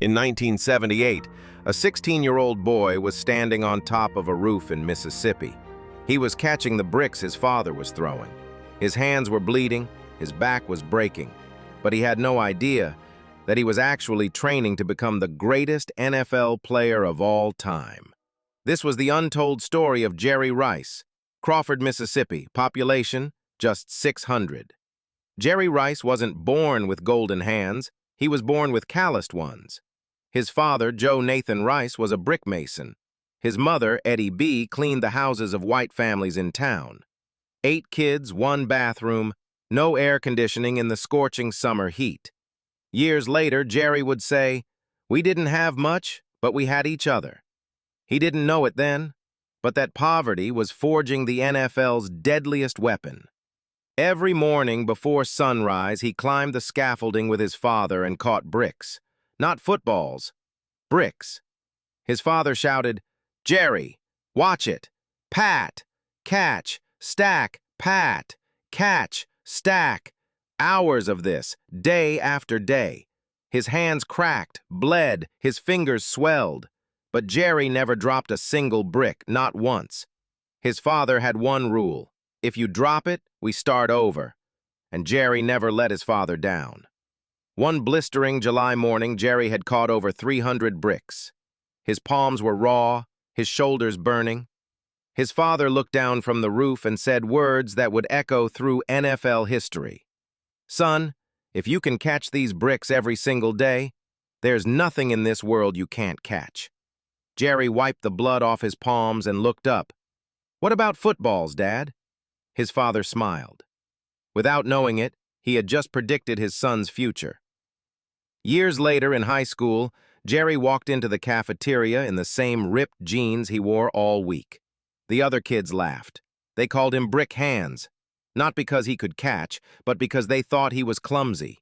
In 1978, a 16-year-old boy was standing on top of a roof in Mississippi. He was catching the bricks his father was throwing. His hands were bleeding, his back was breaking, but he had no idea that he was actually training to become the greatest NFL player of all time. This was the untold story of Jerry Rice, Crawford, Mississippi, population just 600. Jerry Rice wasn't born with golden hands, he was born with calloused ones. His father, Joe Nathan Rice, was a brick mason. His mother, Eddie B., cleaned the houses of white families in town. 8 kids, 1 bathroom, no air conditioning in the scorching summer heat. Years later, Jerry would say, "We didn't have much, but we had each other." He didn't know it then, but that poverty was forging the NFL's deadliest weapon. Every morning before sunrise, he climbed the scaffolding with his father and caught bricks. Not footballs, bricks. His father shouted, "Jerry, watch it. Pat, catch, stack, pat, catch, stack." Hours of this, day after day. His hands cracked, bled, his fingers swelled. But Jerry never dropped a single brick, not once. His father had one rule: if you drop it, we start over. And Jerry never let his father down. One blistering July morning, Jerry had caught over 300 bricks. His palms were raw, his shoulders burning. His father looked down from the roof and said words that would echo through NFL history. "Son, if you can catch these bricks every single day, there's nothing in this world you can't catch." Jerry wiped the blood off his palms and looked up. "What about footballs, Dad?" His father smiled. Without knowing it, he had just predicted his son's future. Years later in high school, Jerry walked into the cafeteria in the same ripped jeans he wore all week. The other kids laughed. They called him Brick Hands, not because he could catch, but because they thought he was clumsy.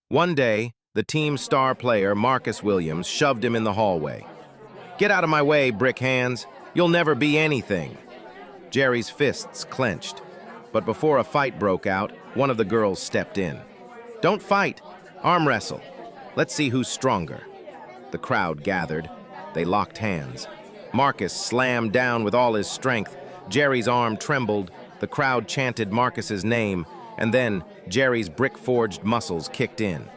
One day, the team's star player, Marcus Williams, shoved him in the hallway. "Get out of my way, Brick Hands. You'll never be anything." Jerry's fists clenched. But before a fight broke out, one of the girls stepped in. "Don't fight. Arm wrestle. Let's see who's stronger." The crowd gathered. They locked hands. Marcus slammed down with all his strength. Jerry's arm trembled. The crowd chanted Marcus's name, and then Jerry's brick-forged muscles kicked in.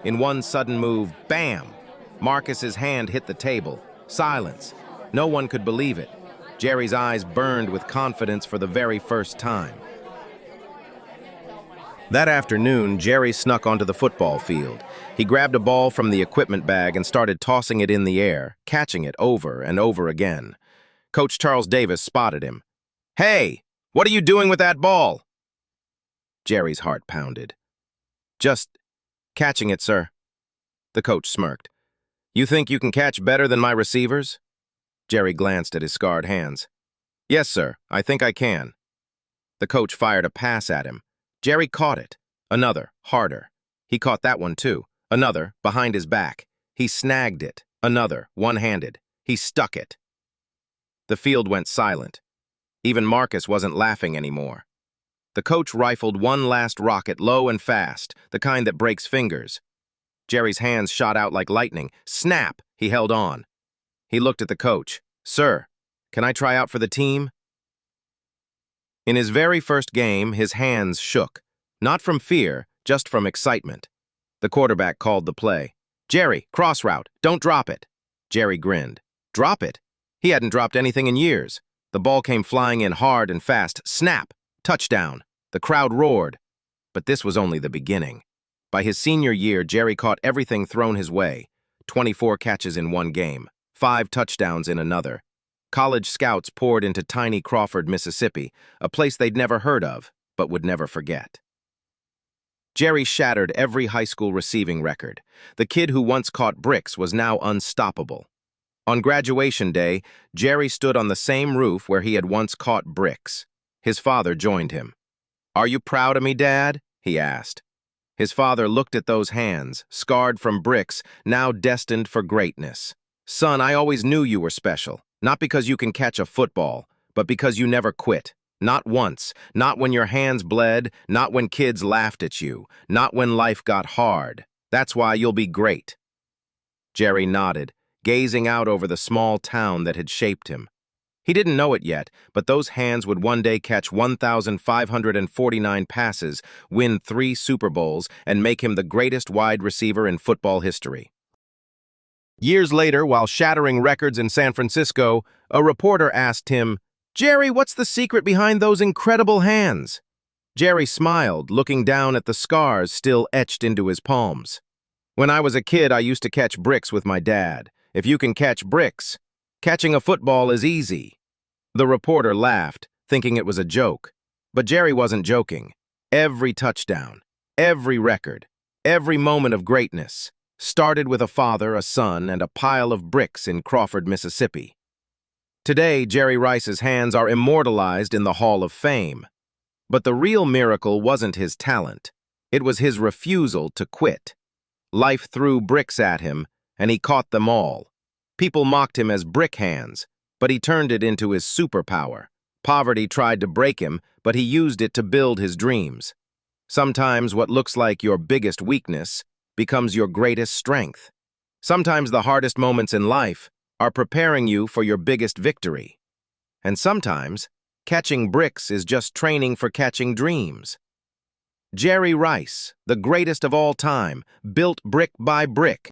In one sudden move, bam! Marcus's hand hit the table. Silence. No one could believe it. Jerry's eyes burned with confidence for the very first time. That afternoon, Jerry snuck onto the football field. He grabbed a ball from the equipment bag and started tossing it in the air, catching it over and over again. Coach Charles Davis spotted him. "Hey, what are you doing with that ball?" Jerry's heart pounded. "Just catching it, sir." The coach smirked. "You think you can catch better than my receivers?" Jerry glanced at his scarred hands. "Yes, sir, I think I can." The coach fired a pass at him. Jerry caught it. Another, harder. He caught that one too. Another, behind his back. He snagged it. Another, one-handed. He stuck it. The field went silent. Even Marcus wasn't laughing anymore. The coach rifled one last rocket low and fast, the kind that breaks fingers. Jerry's hands shot out like lightning. Snap! He held on. He looked at the coach. "Sir, can I try out for the team?" In his very first game, his hands shook. Not from fear, just from excitement. The quarterback called the play. "Jerry, cross route, don't drop it." Jerry grinned. Drop it? He hadn't dropped anything in years. The ball came flying in hard and fast. Snap! Touchdown! The crowd roared. But this was only the beginning. By his senior year, Jerry caught everything thrown his way. 24 catches in one game, 5 touchdowns in another. College scouts poured into tiny Crawford, Mississippi, a place they'd never heard of, but would never forget. Jerry shattered every high school receiving record. The kid who once caught bricks was now unstoppable. On graduation day, Jerry stood on the same roof where he had once caught bricks. His father joined him. "Are you proud of me, Dad?" he asked. His father looked at those hands, scarred from bricks, now destined for greatness. "Son, I always knew you were special. Not because you can catch a football, but because you never quit. Not once. Not when your hands bled. Not when kids laughed at you. Not when life got hard. That's why you'll be great." Jerry nodded, gazing out over the small town that had shaped him. He didn't know it yet, but those hands would one day catch 1,549 passes, win 3 Super Bowls, and make him the greatest wide receiver in football history. Years later, while shattering records in San Francisco, a reporter asked him, "Jerry, what's the secret behind those incredible hands?" Jerry smiled, looking down at the scars still etched into his palms. "When I was a kid, I used to catch bricks with my dad. If you can catch bricks, catching a football is easy." The reporter laughed, thinking it was a joke. But Jerry wasn't joking. Every touchdown, every record, every moment of greatness started with a father, a son, and a pile of bricks in Crawford, Mississippi. Today, Jerry Rice's hands are immortalized in the Hall of Fame. But the real miracle wasn't his talent. It was his refusal to quit. Life threw bricks at him, and he caught them all. People mocked him as brick hands, but he turned it into his superpower. Poverty tried to break him, but he used it to build his dreams. Sometimes what looks like your biggest weakness becomes your greatest strength. Sometimes the hardest moments in life are preparing you for your biggest victory. And sometimes, catching bricks is just training for catching dreams. Jerry Rice, the greatest of all time, built brick by brick.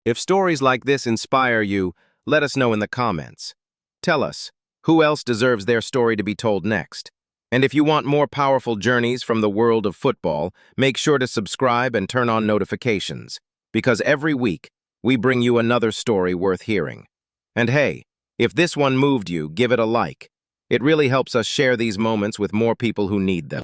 If stories like this inspire you, let us know in the comments. Tell us, who else deserves their story to be told next? And if you want more powerful journeys from the world of football, make sure to subscribe and turn on notifications, because every week, we bring you another story worth hearing. And hey, if this one moved you, give it a like. It really helps us share these moments with more people who need them.